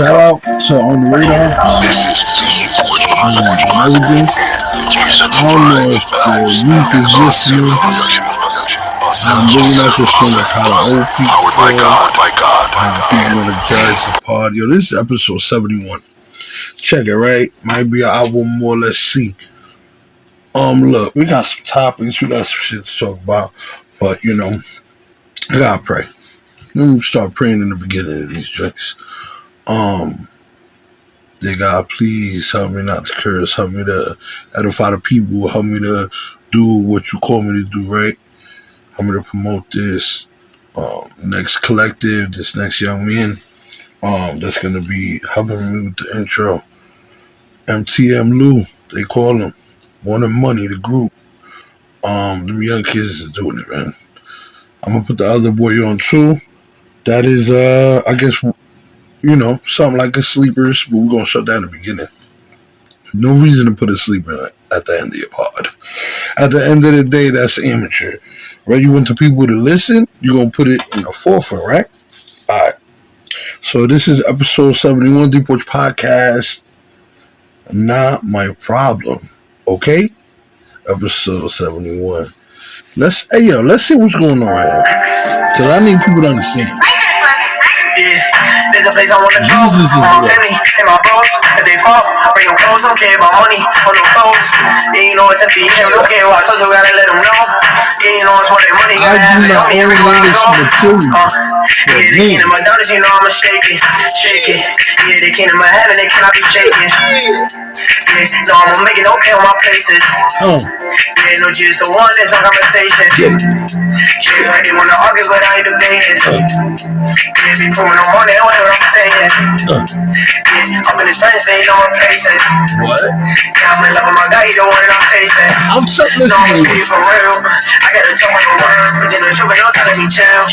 shout out to On the Radar and everything. I don't know if the youth is listening. I'm really not so sure like how the old people feel, how people want to judge the pod. Yo, this is episode 71. Check it, right? Might be an album more. Let's see. Look, we got some topics, we got some shit to talk about, but I gotta pray. Let me start praying in the beginning of these drinks. Dear God, please help me not to curse, help me to edify the people, help me to do what you call me to do, right? Help me to promote this next collective, this next young man that's gonna be helping me with the intro. MTM Lou, they call him. Wanting Money, the group. Them young kids is doing it, man. I'm gonna put the other boy on too. That is, I guess, something like a sleepers, but we're gonna shut down the beginning. No reason to put a sleeper at the end of your pod. At the end of the day, that's amateur, right? You want the people to listen, you're gonna put it in the forefront, right? All right. So this is episode 71, TheePorchPodcast. Not my problem, okay? Episode 71. Let's see what's going on here. Cause I need people to understand. There's a place I wanna go. Jesus is Family and my bros, if they fall, bring them clothes. Don't care about money or no clothes. Yeah, you know it's empty. Yeah, don't care what I told you, gotta let them know. Yeah, you know it's what their money gotta have it on me everywhere I go. Yeah, the kingdom of darkness, you know I'ma shake it. Yeah, the kingdom of heaven, they cannot be shaken. Yeah, no, I'ma make it okay on my places. Yeah, no Jesus, so one, there's no conversation. Yeah, right, they wanna argue, but I ain't debating. Yeah, be proving no money, whatever I'm saying. Yeah, I'm in this friend saying no replacing. What? Yeah, I'm in love with my guy, he the one that I'm tasting. I'm something no, I'm speaking for real. I gotta tell my word, but then the truth ain't no telling me chill.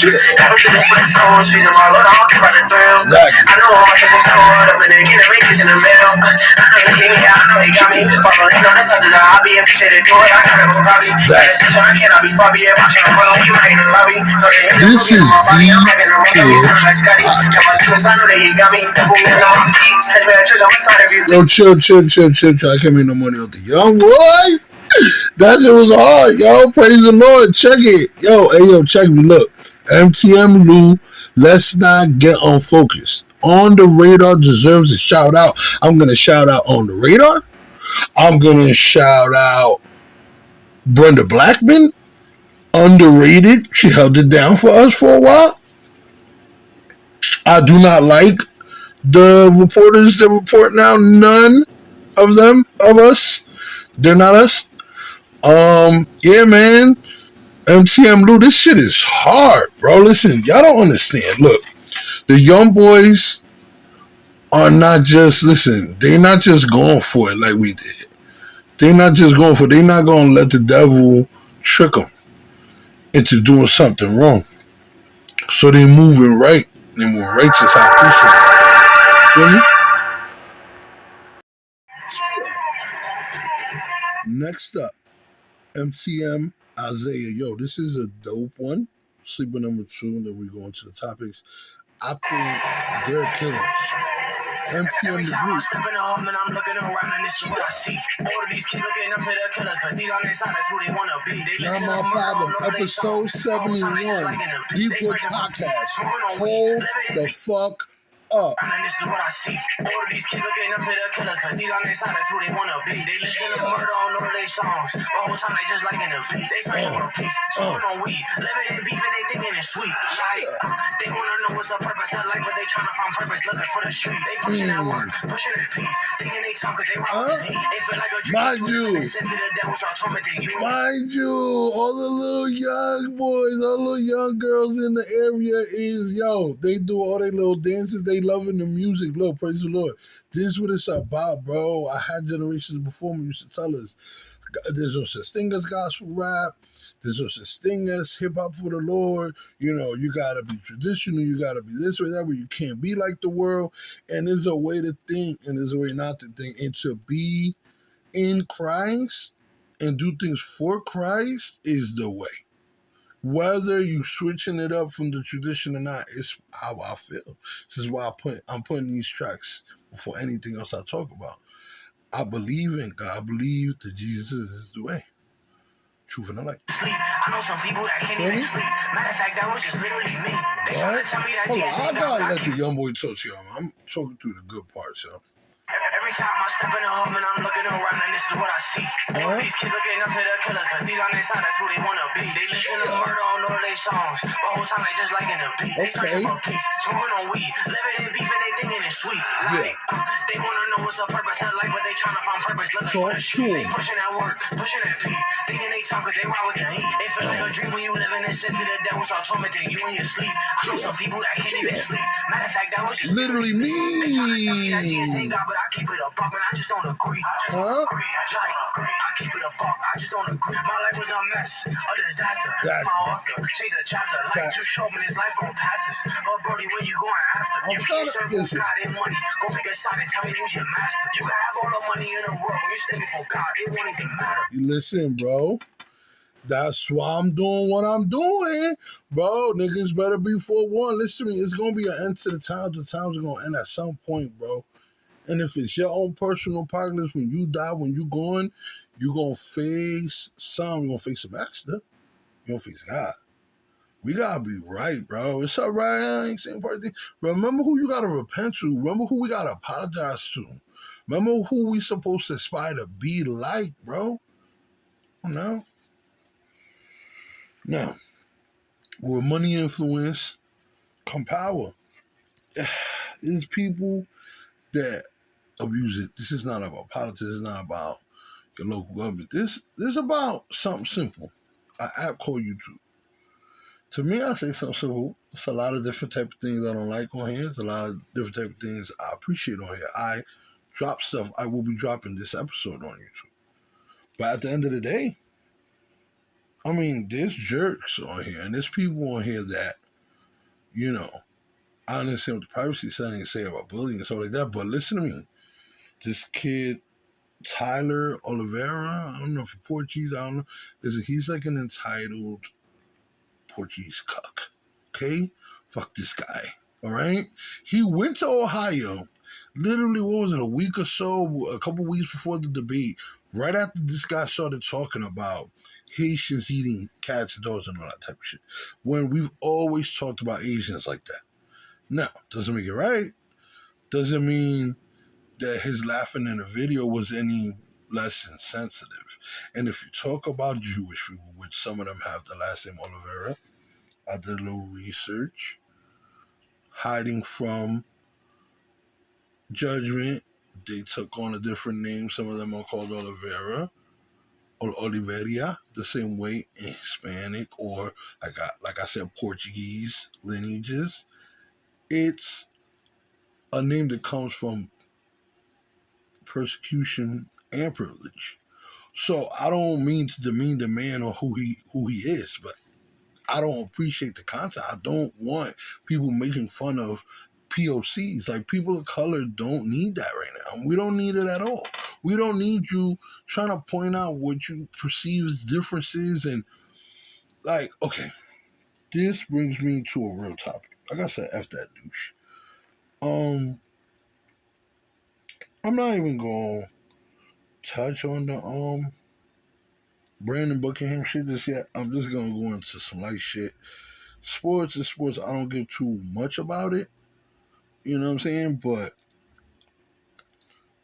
Gotta do this with soul, squeezing my load, I don't care about the thrill. I know I'm watching this stored up and then get a race in the mail. I know he got me. Follow, you know that's not just a hobby. If you say to do it, I gotta go copy. Yeah, so I cannot be far beyond watching him roll. You ain't in the lobby. This is Yo, chill. I can't make no money off the young boy. That shit was hard, yo. Praise the Lord. Check it. Yo, check me. Look. MTM Lou, let's not get unfocused. On the Radar deserves a shout out. I'm going to shout out On the Radar. I'm going to shout out Brenda Blackman. Underrated. She held it down for us for a while. I do not like the reporters that report now. None of them, of us. They're not us. Yeah, man. MTM Lou, this shit is hard, bro. Listen, y'all don't understand. Look, the young boys are not just, they're not just going for it like we did. They're not just going for it. They're not going to let the devil trick them into doing something wrong. So they're moving right. They're moving righteous. I appreciate that. Feel me? Next up, MTM Isaiah. Yo, this is a dope one. Sleeper number 2, and then we go into the topics. I think they're killers. MTM the group. Stepping home and I'm looking around and this is what I see. All of these kids looking up to their killers because deep on inside that's who they want to be. They Not my problem. Episode 71. TheePorchPodcast. Hold the fuck up. And this is what I see. All of these kids looking up to their killers because deep on inside that's who they want to be. They listen to murder on all of their songs. The whole time they just liking the beat. They fighting for peace. Smoking on weed. Living in beef and they thinking it's sweet. Like, they want to know what's the purpose of life, but they trying to find purpose looking for the street. They pushing that work, pushing that peace. Thinking they talk because they rock with hate. They feel like a dream. Mind you, all the little young boys, all the little young girls in the area is, they do all their little dances. They loving the music. Look, praise the Lord. This is what it's about, bro. I had generations before me used to tell us, there's no such thing as gospel rap. There's no such thing as hip-hop for the Lord. You got to be traditional. You got to be this way, that way. You can't be like the world. And there's a way to think and there's a way not to think. And to be in Christ and do things for Christ is the way. Whether you switching it up from the tradition or not, it's how I feel. This is why I'm putting these tracks before anything else I talk about. I believe in God. I believe that Jesus is the way, truth, and the light. Sleep. I know some people that can't even sleep. Matter of fact, that was just literally me. They trying to tell me that Jesus I ain't God. gotta let the young boy talk to y'all. I'm talking through the good parts, yo. Every time I step in the home and I'm looking around and this is what I see. All these kids looking up to the killers cause deep on their side that's who they wanna be. They listen to murder on all their songs, but whole time they just liking the beat. They searching for peace, smoking on weed, living in beef and they thinking it's sweet. Like, they wanna know what's the purpose of life, but they trying to find purpose looking for the street. They pushing that work, pushing that beat, thinking they talk cause they ride with the heat. They feel like a dream when you living in sin to the devil start tormenting you in your sleep. I know some people that can't even sleep. Matter of fact, that was just literally me. They trying to tell me that Jesus ain't God, but I keep it a buck. I just don't agree. I keep it a buck. I just don't agree. My life was a mess, a disaster. My author, change the chapter. Life too short, but his life gon' pass us. But Brody, where you going after? You can't serve God and money. Go pick a side and tell me who's your master. You can have all the money in the world. When you stand before God, it won't even matter. You listen, bro. That's why I'm doing what I'm doing, bro. Niggas better be forewarned. Listen to me. It's gonna be an end to the times. The times are gonna end at some point, bro. And if it's your own personal apocalypse, when you die, when you going, you're going to face some. You're going to face a master. You're going to face God. We got to be right, bro. It's all right. I ain't saying part of thing. Remember who you got to repent to. Remember who we got to apologize to. Remember who we supposed to aspire to be like, bro. No. Now, with money influence, come power. There's people that abuse it. This is not about politics. It's not about your local government. This is about something simple. An app called YouTube. To me, I say something simple. It's a lot of different type of things I don't like on here. It's a lot of different type of things I appreciate on here. I drop stuff. I will be dropping this episode on YouTube. But at the end of the day, I mean, there's jerks on here. And there's people on here that, you know, I understand what the privacy settings say about bullying and stuff like that. But listen to me. This kid, Tyler Oliveira, I don't know if he's Portuguese, I don't know. He's like an entitled Portuguese cuck. Okay? Fuck this guy. Alright? He went to Ohio, literally, what was it, a week or so, a couple weeks before the debate, right after this guy started talking about Haitians eating cats and dogs and all that type of shit. When we've always talked about Asians like that. Now, doesn't make it right. Doesn't mean that his laughing in the video was any less insensitive. And if you talk about Jewish people, which some of them have the last name Oliveira, I did a little research. Hiding from judgment, they took on a different name. Some of them are called Oliveira or Oliveria, the same way in Hispanic or, like I said, Portuguese lineages. It's a name that comes from persecution and privilege. So I don't mean to demean the man or who he is, but I don't appreciate the content. I don't want people making fun of POCs. Like, people of color don't need that right now. We don't need it at all. We don't need you trying to point out what you perceive as differences. And, like, okay, this brings me to a real topic. Like I said, F that douche. I'm not even going to touch on the Brandon Buckingham shit just yet. I'm just going to go into some light shit. Sports is sports. I don't give too much about it. You know what I'm saying? But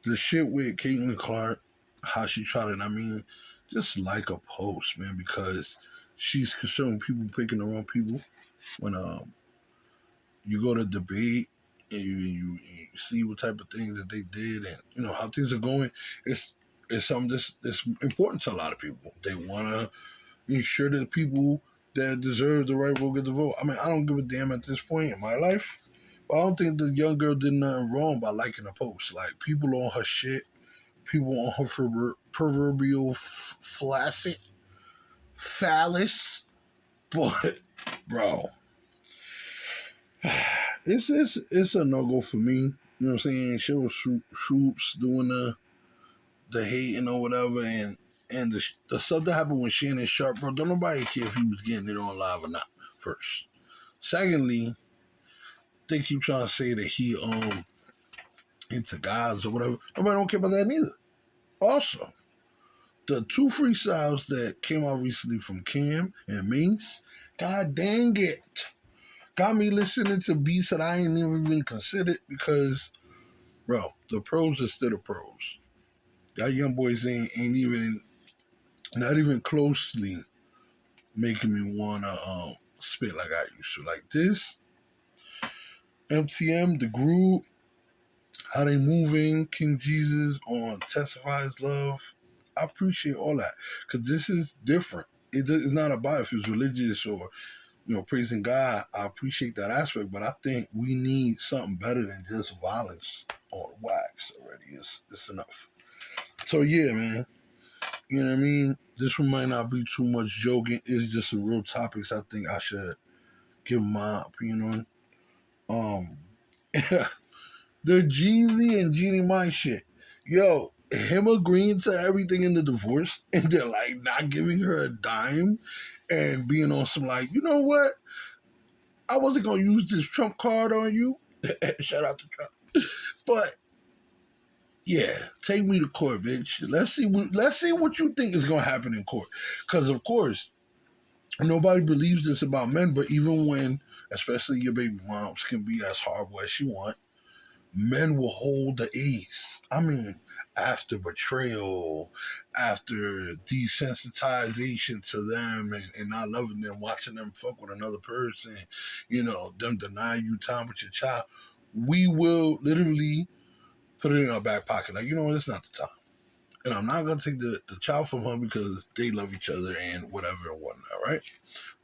the shit with Caitlin Clark, how she tried it, I mean, just like a post, man, because she's concerned with people picking the wrong people. When you go to debate and you see what type of things that they did and, you know, how things are going, it's something that's important to a lot of people. They want to ensure that people that deserve the right vote get the vote. I mean, I don't give a damn at this point in my life. But I don't think the young girl did nothing wrong by liking a post. Like, people on her shit, people on her proverbial flaccid phallus. But, bro, it's a no-go for me. You know what I'm saying? She was Swoops doing the hating or whatever, and And the stuff that happened with Shannon Sharp, bro, don't nobody care if he was getting it on live or not, first. Secondly, they keep trying to say that he into guys or whatever. Nobody don't care about that neither. Also, the 2 freestyles that came out recently from Cam and Mace, god dang it, got me listening to beats that I ain't even considered because, bro, the pros are still the pros. Y'all young boys ain't even, not even closely making me wanna spit like I used to. Like this, MTM, the group, how they moving, King Jesus on Testifies Love. I appreciate all that because this is different. It's not about if it's religious or praising God. I appreciate that aspect, but I think we need something better than just violence on wax already. It's enough. So yeah, man. You know what I mean? This one might not be too much joking. It's just some real topics I think I should give my opinion on. The Jeezy and Jeannie Mai shit. Yo, him agreeing to everything in the divorce and then like not giving her a dime and being on some like, you know what? I wasn't gonna use this Trump card on you. Shout out to Trump. But yeah, take me to court, bitch. Let's see what you think is gonna happen in court. Cause of course, nobody believes this about men, but even when, especially your baby moms can be as horrible as she want, men will hold the ace. I mean, after betrayal, after desensitization to them and not loving them, watching them fuck with another person, them deny you time with your child, we will literally put it in our back pocket. Like, it's not the time. And I'm not going to take the child from her because they love each other and whatever and whatnot, right?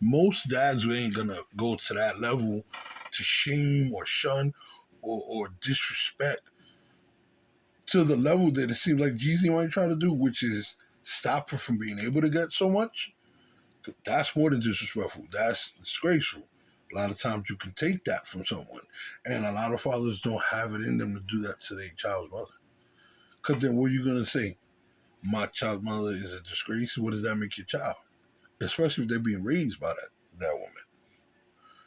Most dads ain't going to go to that level to shame or shun or disrespect to the level that it seems like Jeezy might try to do, which is stop her from being able to get so much. That's more than disrespectful. That's disgraceful. A lot of times you can take that from someone. And a lot of fathers don't have it in them to do that to their child's mother. Because then what are you going to say? My child's mother is a disgrace? What does that make your child? Especially if they're being raised by that woman.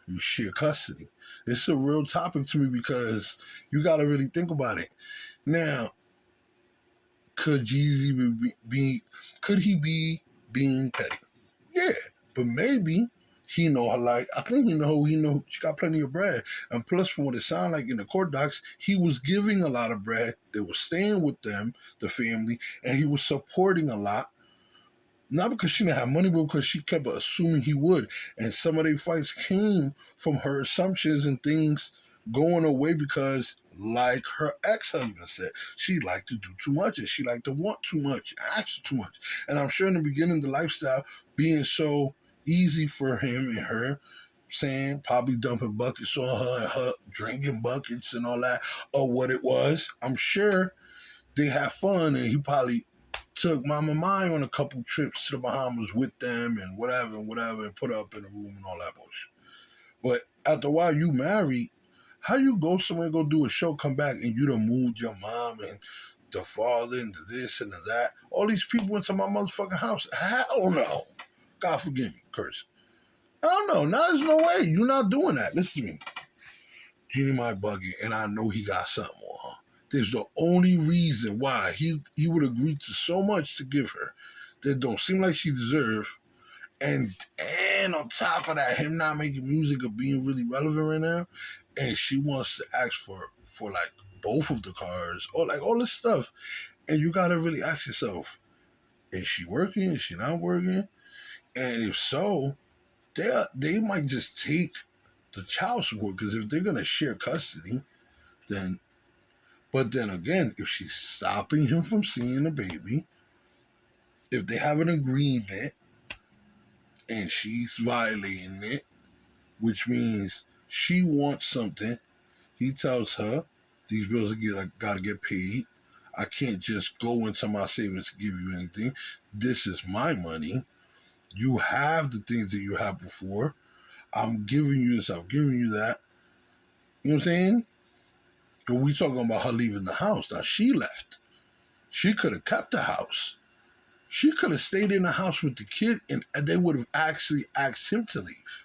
You share custody. It's a real topic to me because you got to really think about it. Now, could Jeezy could he be being petty? Yeah, but maybe he know her like, I think he know she got plenty of bread. And plus from what it sounded like in the court docs, he was giving a lot of bread. They were staying with them, the family, and he was supporting a lot. Not because she didn't have money, but because she kept assuming he would. And some of their fights came from her assumptions and things going away because, like her ex-husband said, she liked to do too much and she liked to want too much, ask too much. And I'm sure in the beginning, the lifestyle being so easy for him and her, saying probably dumping buckets on her and her drinking buckets and all that, or what it was. I'm sure they had fun and he probably took Mama Mai on a couple trips to the Bahamas with them and whatever, and put her up in a room and all that bullshit. But after a while, you married, how you go somewhere, go do a show, come back, and you done moved your mom and the father into this and to that? All these people into my motherfucking house. Hell no. God forgive me, curse. I don't know. Now there's no way. You're not doing that. Listen to me. Jeannie might bug it, and I know he got something on her. There's the only reason why he would agree to so much to give her that don't seem like she deserve. And on top of that, him not making music or being really relevant right now, and she wants to ask for like both of the cars or like all this stuff. And you gotta really ask yourself, is she working? Is she not working? And if so, they might just take the child support, because if they're gonna share custody, then. But then again, if she's stopping him from seeing the baby, if they have an agreement and she's violating it, which means she wants something, he tells her, these bills gotta get paid. I can't just go into my savings to give you anything. This is my money. You have the things that you had before. I'm giving you this, I'm giving you that. You know what I'm saying? But we talking about her leaving the house. Now, she left. She could have kept the house. She could have stayed in the house with the kid, and they would have actually asked him to leave.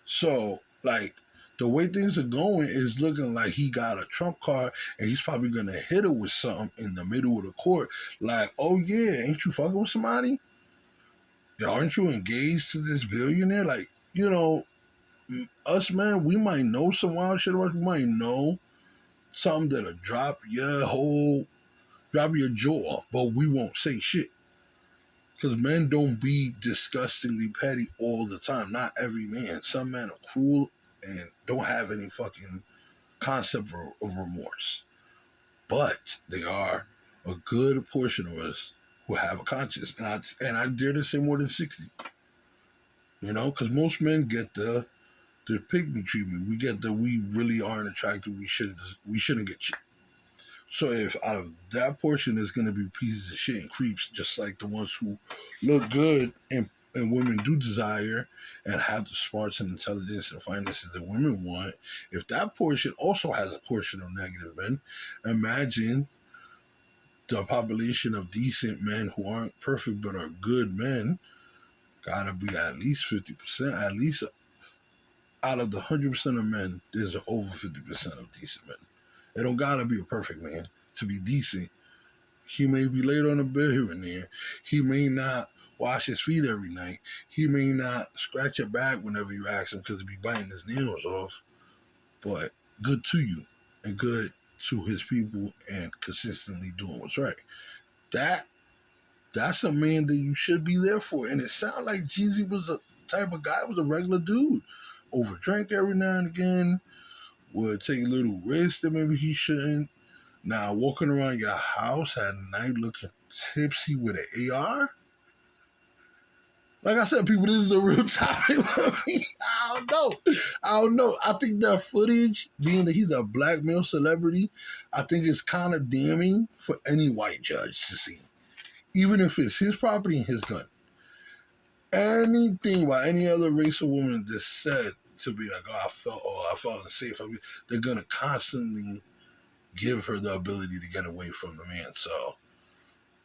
So, like, the way things are going is looking like he got a trump card, and he's probably going to hit her with something in the middle of the court. Like, oh yeah, ain't you fucking with somebody? Aren't you engaged to this billionaire? Like, us, man, we might know some wild shit about you. We might know something that'll drop your jaw, but we won't say shit. Because men don't be disgustingly petty all the time. Not every man. Some men are cruel and don't have any fucking concept of remorse. But they are a good portion of us who have a conscience. And I dare to say more than 60. Because most men get the pygmy treatment. We get that we really aren't attractive. We shouldn't get shit. So if out of that portion there's going to be pieces of shit and creeps, just like the ones who look good and women do desire and have the smarts and intelligence and finances that women want, if that portion also has a portion of negative men, imagine the population of decent men who aren't perfect but are good men. Gotta be at least 50%. At least out of the 100% of men, there's over 50% of decent men. It don't gotta be a perfect man to be decent. He may be late on the bed here and there. He may not wash his feet every night. He may not scratch your back whenever you ask him because he be biting his nails off. But good to you and good to his people and consistently doing what's right. That's a man that you should be there for. And it sounded like Jeezy was a type of guy, was a regular dude. Overdrank every now and again. Would take little risks that maybe he shouldn't. Now, walking around your house at night looking tipsy with an AR? Like I said, people, this is a real topic for me. I don't know. I think that footage, being that he's a black male celebrity, I think it's kind of damning for any white judge to see. Even if it's his property and his gun. Anything by any other race or woman that's said to be like, I felt unsafe. They're going to constantly give her the ability to get away from the man. So,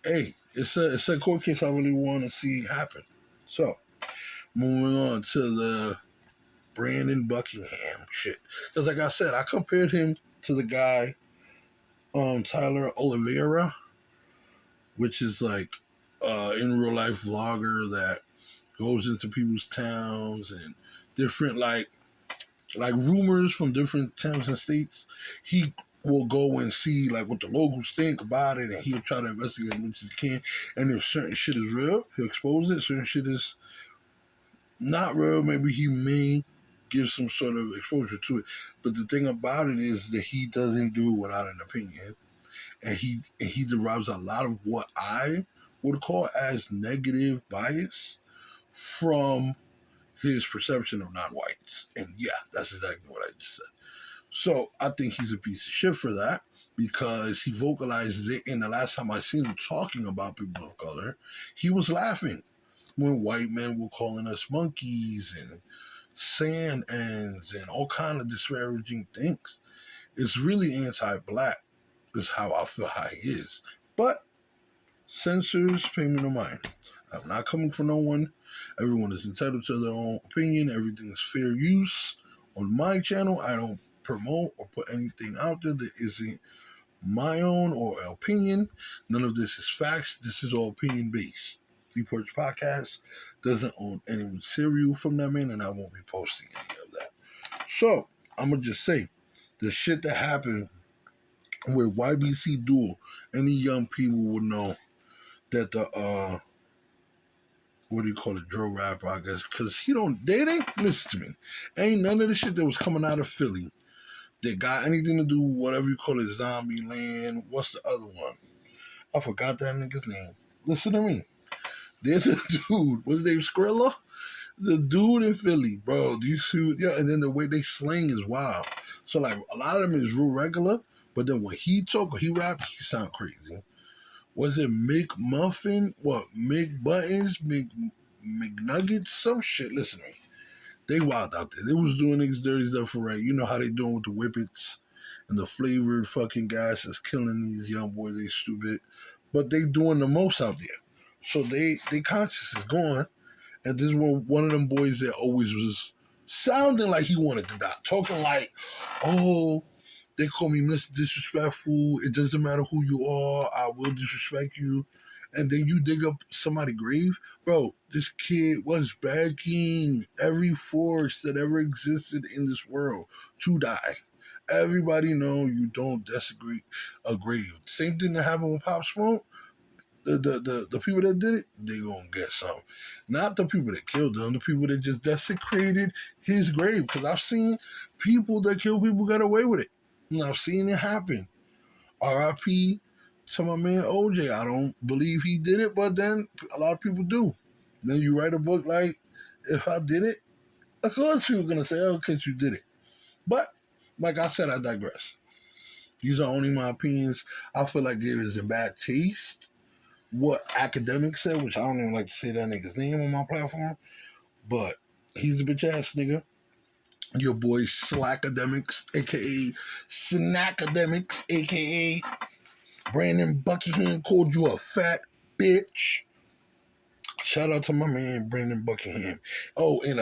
hey, it's a court case I really want to see happen. So, moving on to the Brandon Buckingham shit. Because like I said, I compared him to the guy, Tyler Oliveira, which is like in real life vlogger that goes into people's towns and different like rumors from different towns and states. He will go and see like what the locals think about it, and he'll try to investigate as much as he can. And if certain shit is real, he'll expose it. Certain shit is not real, maybe he may give some sort of exposure to it. But the thing about it is that he doesn't do it without an opinion, and he derives a lot of what I would call as negative bias from his perception of non-whites. And yeah, that's exactly what I just said. So I think he's a piece of shit for that, because he vocalizes it. And the last time I seen him talking about people of color, he was laughing when white men were calling us monkeys and sand ends and all kind of disparaging things. It's really anti-black is how I feel how he is. But censors pay me no mind. I'm not coming for no one. Everyone is entitled to their own opinion. Everything is fair use. On my channel, I don't promote or put anything out there that isn't my own or opinion. None of this is facts. This is all opinion based. TheePorchPodcast doesn't own any material from that man, and I won't be posting any of that. So I'm gonna just say the shit that happened with YBC Duel. Any young people would know that the what do you call it, drill rapper, I guess, because they didn't listen to me. Ain't none of the shit that was coming out of Philly that got anything to do with whatever you call it, Zombie Land. What's the other one? I forgot that nigga's name. Listen to me. There's a dude, what's his name, Skrilla? The dude in Philly, bro. Do you see? Yeah, and then the way they slang is wild. So like a lot of them is real regular, but then when he talk or he rap, he sound crazy. Was it McMuffin? What? McButtons? McNuggets? Some shit. Listen to me. They wild out there. They was doing niggas dirty stuff for right. You know how they doing with the whippets and the flavored fucking gas that's killing these young boys. They stupid. But they doing the most out there. So they conscious is gone. And this was one of them boys that always was sounding like he wanted to die. Talking like, oh, they call me Mr. Disrespectful. It doesn't matter who you are. I will disrespect you. And then you dig up somebody's grave. Bro, this kid was begging every force that ever existed in this world to die. Everybody know you don't desecrate a grave. Same thing that happened with Pop Smoke. The people that did it, they gonna get some. Not the people that killed them, the people that just desecrated his grave. Because I've seen people that kill people get away with it. And I've seen it happen. R.I.P. to my man OJ. I don't believe he did it, but then a lot of people do. Then you write a book like, if I did it, of course you're gonna say, oh, because you did it. But like I said, I digress. These are only my opinions. I feel like it is in bad taste what academics said, which I don't even like to say that nigga's name on my platform, but he's a bitch ass nigga. Your boy Slackademics, aka Snackademics, aka Brandon Buckingham called you a fat bitch. Shout out to my man Brandon Buckingham. Oh, and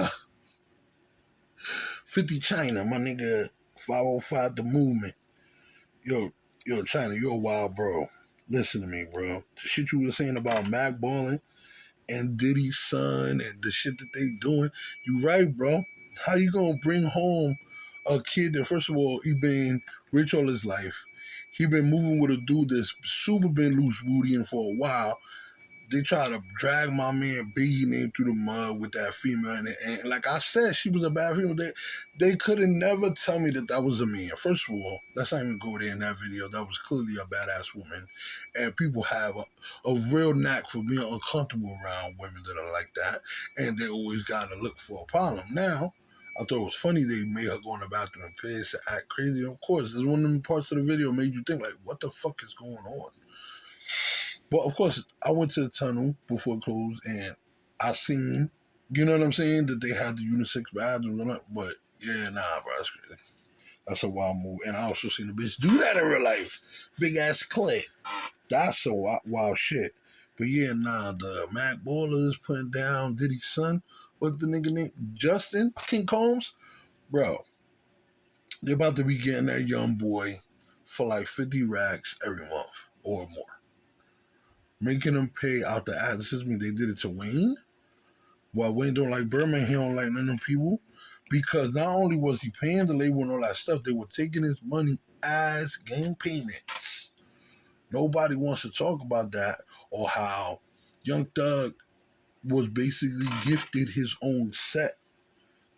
50 China, my nigga 505 the movement. Yo, China, you're a wild bro. Listen to me, bro. The shit you were saying about Mac Ballin and Diddy's son and the shit that they doing, you right, bro. How you gonna bring home a kid that, first of all, he been rich all his life. He been moving with a dude that's super been loose booty and for a while. They try to drag my man Biggie name through the mud with that female. And like I said, she was a bad female. They could have never tell me that was a man. First of all, let's not even go there in that video. That was clearly a badass woman. And people have a real knack for being uncomfortable around women that are like that. And they always got to look for a problem. Now, I thought it was funny they made her go in the bathroom and piss and act crazy. Of course, there's one of them parts of the video made you think, like, what the fuck is going on? But of course, I went to the tunnel before it closed, and I seen, you know what I'm saying, that they had the unisex bathrooms. But yeah, nah, bro, that's crazy. That's a wild move. And I also seen a bitch do that in real life. Big ass clit. That's a wild shit. But yeah, nah, the Mac Ballers putting down Diddy's son. What's the nigga name? Justin King Combs? Bro, they're about to be getting that young boy for like 50 racks every month or more. Making them pay out the ass. This is me. They did it to Wayne. While Wayne don't like Birdman, he don't like none of them people. Because not only was he paying the label and all that stuff, they were taking his money as game payments. Nobody wants to talk about that, or how Young Thug was basically gifted his own set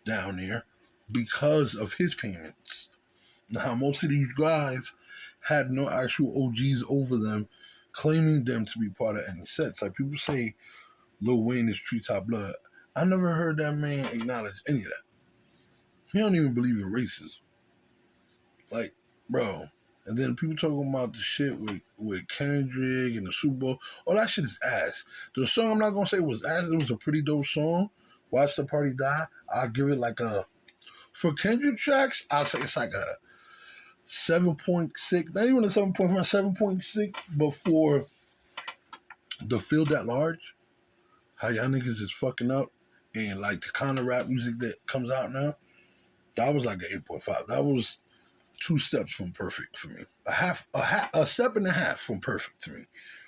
down there because of his payments. Now, most of these guys had no actual OGs over them, claiming them to be part of any sets. Like people say Lil Wayne is Treetop Blood. I never heard that man acknowledge any of that. He don't even believe in racism. Like, bro. And then people talking about the shit with Kendrick and the Super Bowl. All that shit is ass. The song I'm not going to say was ass. It was a pretty dope song. Watch the Party Die. I'll give it like a... For Kendrick tracks, I'll say it's like a 7.6. Not even a 7.5, 7.6. But for the Field at Large, how y'all niggas is fucking up, and like the kind of rap music that comes out now, that was like an 8.5. That was 2 steps from perfect for me. A step and a half from perfect to me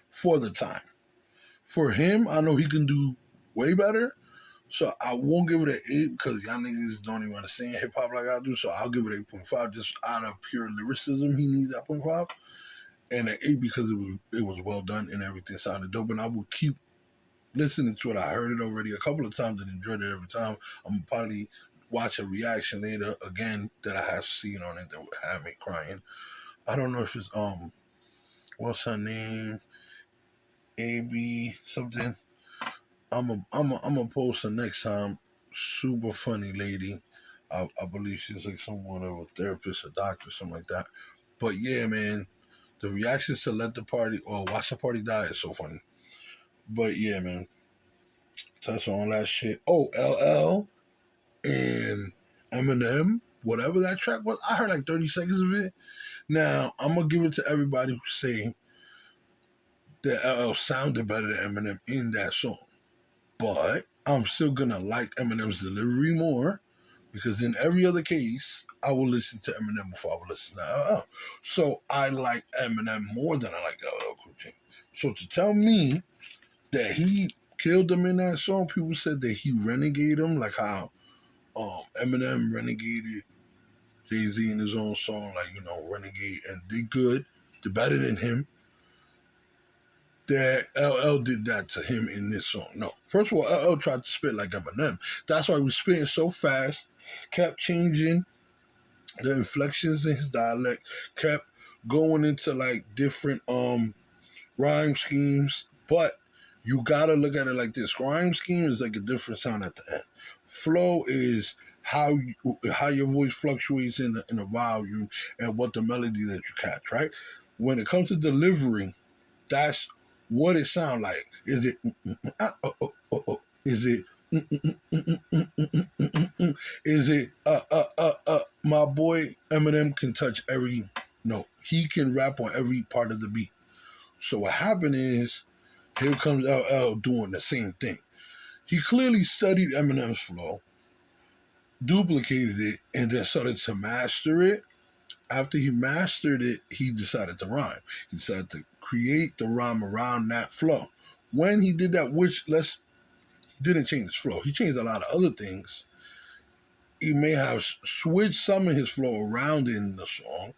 for the time. For him, I know he can do way better, so I won't give it an 8 because y'all niggas don't even understand hip hop like I do. So I'll give it 8.5 just out of pure lyricism. He needs that 0.5, and an 8 because it was well done and everything sounded dope. And I will keep listening to it. I heard it already a couple of times and enjoyed it every time. I'm probably watch a reaction later again that I have seen on it that would have me crying. I don't know if it's what's her name? AB something. I'm a post her next time. Super funny lady. I believe she's like somewhat of a therapist, a doctor, something like that. But yeah, man, the reactions to Let the Party or Watch the Party Die is so funny. But yeah, man, touch on that shit. Oh, LL and Eminem, whatever that track was, I heard like 30 seconds of it. Now, I'm going to give it to everybody who say that LL sounded better than Eminem in that song. But I'm still gonna like Eminem's delivery more, because in every other case, I will listen to Eminem before I will listen to LL. So I like Eminem more than I like LL Cool J. So to tell me that he killed him in that song, people said that he renegated him, like how Eminem renegated Jay-Z in his own song, like, renegade, and did good, did better than him. That LL did that to him in this song. No. First of all, LL tried to spit like Eminem. That's why he was spitting so fast, kept changing the inflections in his dialect, kept going into like different rhyme schemes. But you gotta look at it like this. Rhyme scheme is like a different sound at the end. Flow is how your voice fluctuates in the volume and what the melody that you catch, right? When it comes to delivery, that's what it sounds like. Is it is it is it my boy Eminem can touch every note. He can rap on every part of the beat. So what happened is, here comes LL doing the same thing. He clearly studied Eminem's flow, duplicated it, and then started to master it. After he mastered it, he decided to rhyme. He decided to create the rhyme around that flow. When he did that, he didn't change his flow. He changed a lot of other things. He may have switched some of his flow around in the song,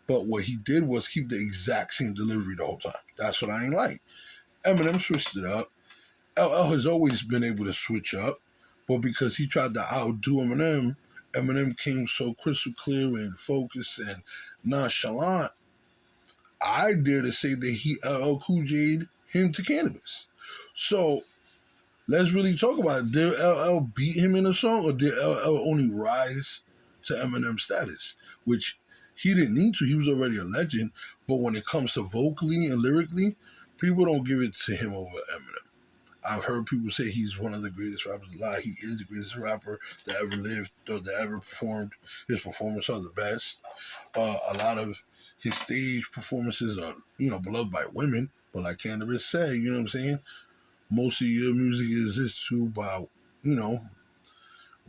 but what he did was keep the exact same delivery the whole time. That's what I ain't like. Eminem switched it up. LL has always been able to switch up, but because he tried to outdo Eminem, Eminem came so crystal clear and focused and nonchalant, I dare to say that he LL Cool J'd him to cannabis. So let's really talk about it. Did LL beat him in a song, or did LL only rise to Eminem status? Which he didn't need to. He was already a legend. But when it comes to vocally and lyrically, people don't give it to him over Eminem. I've heard people say he's one of the greatest rappers alive. He is the greatest rapper that ever lived or that ever performed. His performances are the best. A lot of his stage performances are, beloved by women. But like Cannabis said, you know what I'm saying? Most of your music is this too by, women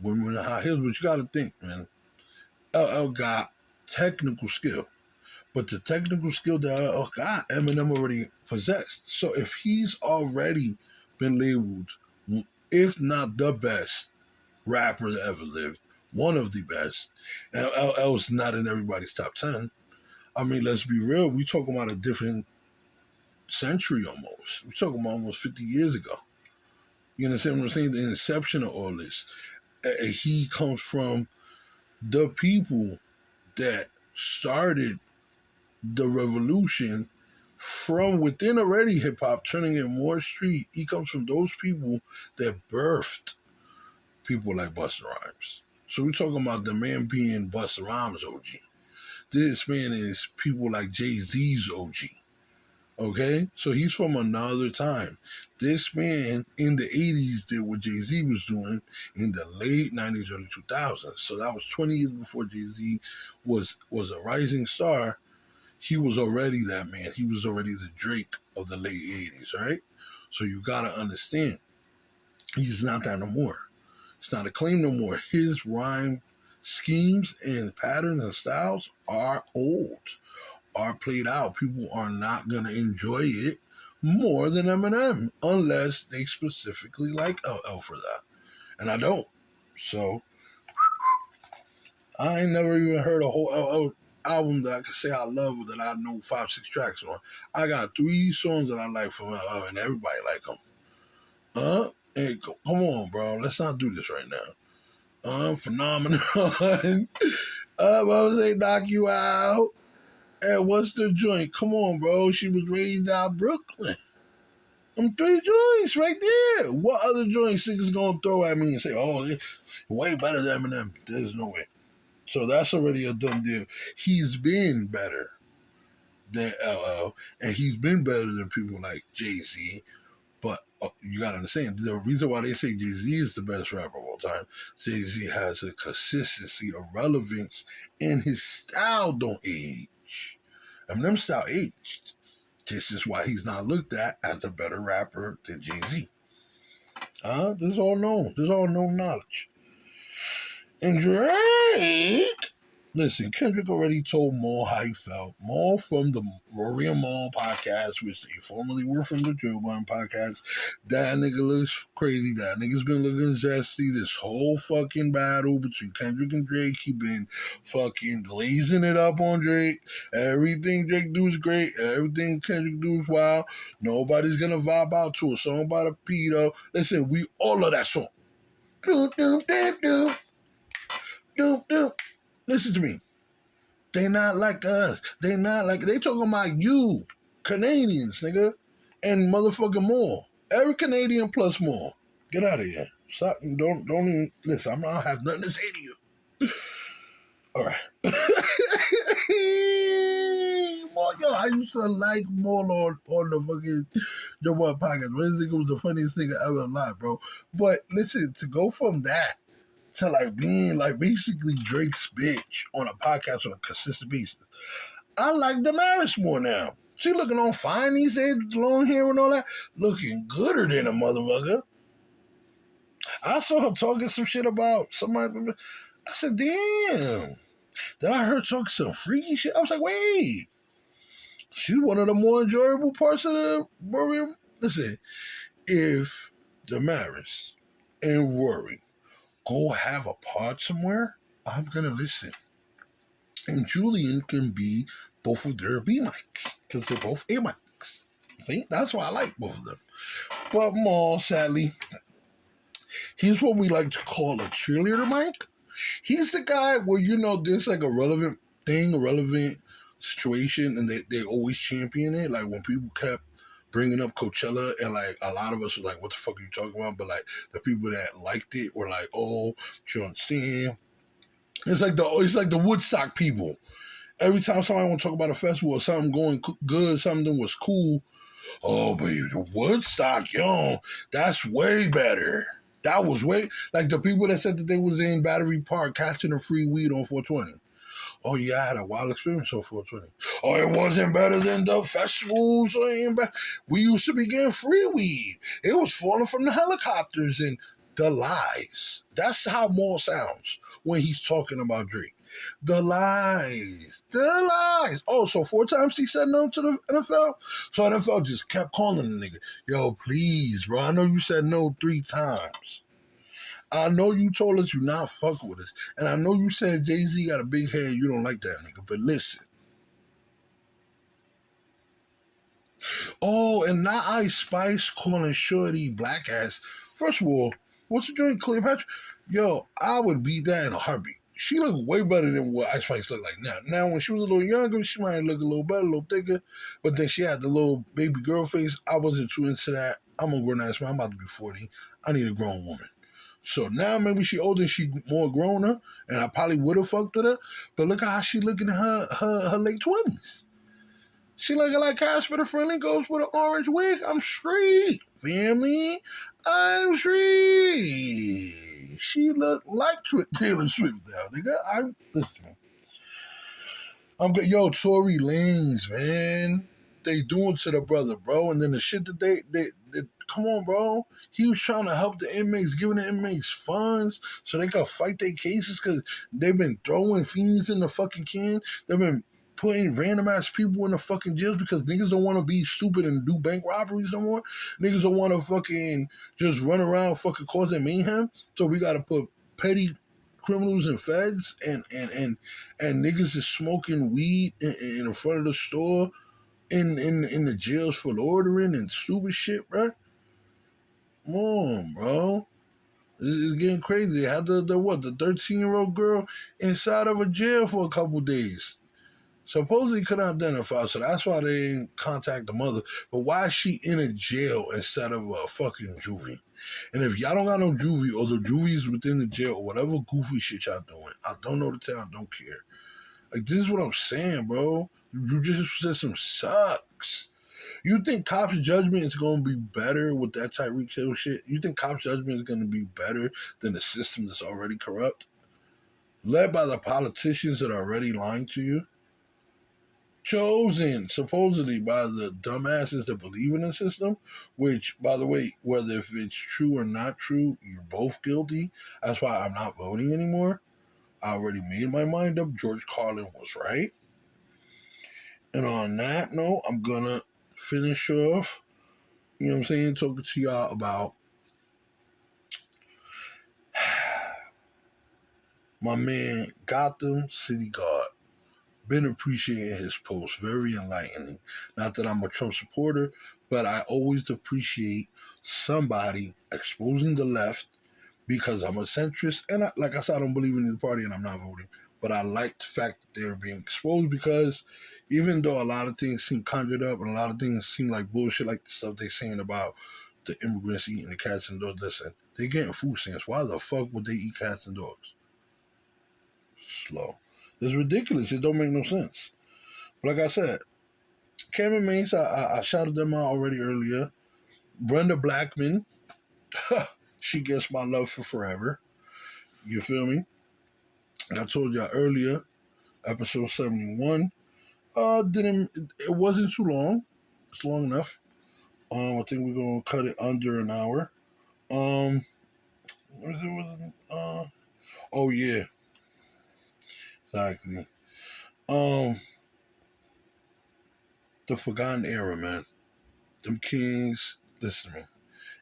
in high heels. But you got to think, man. LL got technical skill. But the technical skill that LL got, Eminem already possessed. So if he's already been labeled, if not the best rapper that ever lived, one of the best, and LL's not in everybody's top 10, I mean, let's be real, we talking about a different century almost. We're talking about almost 50 years ago. You understand what I'm saying? The inception of all this. He comes from the people that started the revolution from within already hip-hop, turning it more street. He comes from those people that birthed people like Busta Rhymes. So we're talking about the man being Busta Rhymes' OG. This man is people like Jay-Z's OG. Okay? So he's from another time. This man in the 80s did what Jay-Z was doing in the late 90s, early 2000s. So that was 20 years before Jay-Z was a rising star. He was already that man. He was already the Drake of the late 80s, right? So you gotta understand, he's not that no more. It's not a claim no more. His rhyme schemes and patterns and styles are old, are played out. People are not gonna enjoy it more than Eminem unless they specifically like LL for that. And I don't. So I ain't never even heard a whole LL album that I could say I love, that I know 5-6 tracks on. I got 3 songs that I like from LL, and everybody like them. Hey, come on, bro. Let's not do this right now. Phenomenon. I'm gonna say knock you out. And what's the joint? Come on, bro. She was raised out Brooklyn. Them 3 joints right there. What other joints niggas gonna throw at me and say, oh, they're way better than Eminem? There's no way. So that's already a done deal. He's been better than LL, and he's been better than people like Jay-Z. But you gotta understand, the reason why they say Jay-Z is the best rapper of all time, Jay-Z has a consistency, a relevance, and his style don't age. Eminem's style aged. This is why he's not looked at as a better rapper than Jay-Z. This is all known. This is all known knowledge. And Drake, listen, Kendrick already told Maul how he felt. Maul from the Rory and Maul podcast, which they formerly were from the Joe Budden podcast. That nigga looks crazy. That nigga's been looking zesty. This whole fucking battle between Kendrick and Drake, he been fucking glazing it up on Drake. Everything Drake do is great. Everything Kendrick do is wild. Nobody's gonna vibe out to a song by the pedo. Listen, we all love that song. Do, do, do, do. Listen to me. They not like us. They talking about you, Canadians, nigga, and motherfucking more. Every Canadian plus more. Get out of here. Stop. Don't even listen. I'm not have nothing to say to you. All right. Yo, I used to like more on the fucking Joe Budden podcast. This nigga was the funniest nigga ever alive, bro. But listen, to go from that to like being like basically Drake's bitch on a podcast on a consistent basis. I like Damaris more now. She looking on fine these days with long hair and all that. Looking gooder than a motherfucker. I saw her talking some shit about somebody. I said, damn. Then I heard talking some freaky shit. I was like, wait. She's one of the more enjoyable parts of the Rory. Listen, if Damaris and Rory go have a pod somewhere, I'm gonna listen. And Julian can be both of their B mics because they're both A mics. See, that's why I like both of them. But Maul, sadly, he's what we like to call a cheerleader mic. He's the guy where there's like a relevant thing, a relevant situation, and they always champion it. Like when people kept bringing up Coachella, and like a lot of us were like, what the fuck are you talking about? But like the people that liked it were like, oh, you understand? It's like the Woodstock people. Every time somebody want to talk about a festival or something going good, something was cool. Oh, baby, the Woodstock, that's way better. That was way like the people that said that they was in Battery Park catching a free weed on 420. Oh, yeah, I had a wild experience on 420. Oh, it wasn't better than the festivals. We used to be getting free weed. It was falling from the helicopters and the lies. That's how Maul sounds when he's talking about Drake. The lies. The lies. Oh, so 4 times he said no to the NFL? So NFL just kept calling the nigga. Yo, please, bro. I know you said no 3 times. I know you told us you not fuck with us. And I know you said Jay-Z got a big head. You don't like that nigga. But listen. Oh, and not Ice Spice calling Shorty black ass. First of all, what's the joint Cleopatra? Yo, I would beat that in a heartbeat. She looked way better than what Ice Spice looked like now. Now, when she was a little younger, she might look a little better, a little thicker. But then she had the little baby girl face. I wasn't too into that. I'm a grown ass man. I'm about to be 40. I need a grown woman. So now maybe she older and she more grown up, and I probably would have fucked with her. But look at how she looking in her late 20s. She looking like Casper the Friendly Ghost with an orange wig. I'm straight, family. I'm straight. She look like Taylor Swift now, nigga. Listen, man. I'm good. Yo, Tory Lanez, man. They doing to the brother, bro. And then the shit that they come on, bro. He was trying to help the inmates, giving the inmates funds so they could fight their cases because they've been throwing fiends in the fucking can. They've been putting random ass people in the fucking jails because niggas don't want to be stupid and do bank robberies no more. Niggas don't want to fucking just run around fucking causing mayhem. So we got to put petty criminals and feds and niggas is smoking weed in front of the store in the jails for loitering and stupid shit, bro. Come on, bro. It's getting crazy. They had the 13-year-old girl inside of a jail for a couple days. Supposedly couldn't identify, so that's why they didn't contact the mother. But why is she in a jail instead of a fucking juvie? And if y'all don't got no juvie or the juvie's within the jail or whatever goofy shit y'all doing, I don't know the town, I don't care. Like, this is what I'm saying, bro. You just said some sucks. You think cops' judgment is going to be better with that Tyreek Hill shit? You think cops' judgment is going to be better than the system that's already corrupt? Led by the politicians that are already lying to you? chosen supposedly by the dumbasses that believe in the system, which, by the way, whether if it's true or not true, you're both guilty. That's why I'm not voting anymore. I already made my mind up. George Carlin was right. And on that note, I'm gonna finish off, you know what I'm saying, talking to y'all about my man Gotham City God. Been appreciating his posts. Very enlightening. Not that I'm a Trump supporter, but I always appreciate somebody exposing the left because I'm a centrist. And like I said, I don't believe in the party and I'm not voting. But I like the fact that they're being exposed because even though a lot of things seem conjured up and a lot of things seem like bullshit, like the stuff they're saying about the immigrants eating the cats and dogs, listen, they're getting food stamps. Why the fuck would they eat cats and dogs? Slow. It's ridiculous. It don't make no sense. But like I said, Cameron Mace, I shouted them out already earlier. Brenda Blackman, she gets my love for forever. You feel me? And I told y'all earlier, episode 71, it wasn't too long. It's long enough. I think we're gonna cut it under an hour. What is it? Oh yeah, exactly. The Forgotten Era, man. Them Kings, listen, man.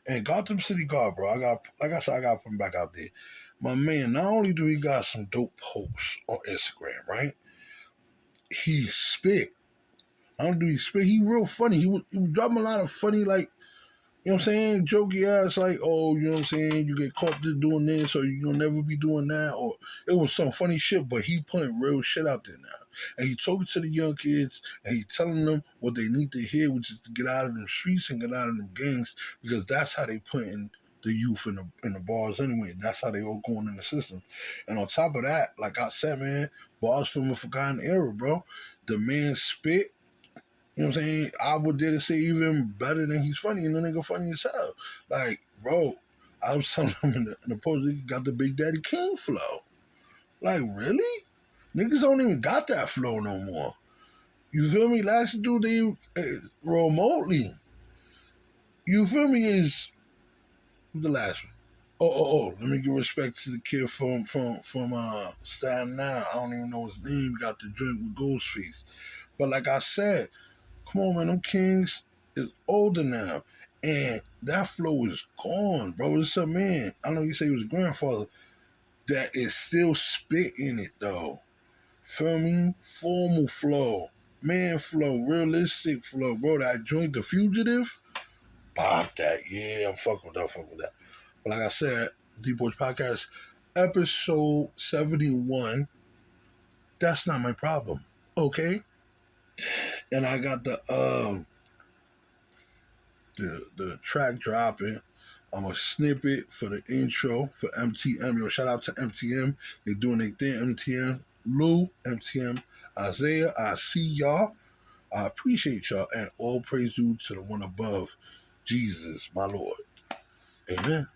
And Gotham City God, bro. Like I said, I got to put him back out there. My man, not only do he got some dope posts on Instagram, right? He spit. Not only do he spit, he real funny. He would drop a lot of funny, like, you know what I'm saying? Jokey ass, like, oh, you know what I'm saying? You get caught doing this, or you'll never be doing that, or it was some funny shit, but he putting real shit out there now. And he talking to the young kids, and he telling them what they need to hear, which is to get out of them streets and get out of them gangs, because that's how they putting the youth in the bars anyway. That's how they all going in the system. And on top of that, like I said, man, bars from a forgotten era, bro. The man spit. You know what I'm saying? I would dare to say even better than he's funny, and the nigga funny as hell. Like, bro, I was telling him in the post, he got the Big Daddy King flow. Like, really? Niggas don't even got that flow no more. You feel me? Last dude they remotely. You feel me? Is the last one. Oh. Let me give respect to the kid from Staten Now. I don't even know his name. Got the drink with Ghostface. But like I said, come on, man, them Kings is older now. And that flow is gone, bro. It's a man. I know you say he was a grandfather. That is still spitting it, though. Feel me? Formal flow. Man flow. Realistic flow, bro. That joint, The Fugitive. Pop that. Yeah, I'm fucking with that. But like I said, TheePorchPodcast, episode 71. That's not my problem. Okay? And I got the track dropping. I'm a snippet for the intro for MTM. Yo, shout out to MTM. They're doing their thing. MTM, Lou, MTM, Isaiah. I see y'all. I appreciate y'all. And all praise due to the one above, Jesus, my Lord. Amen.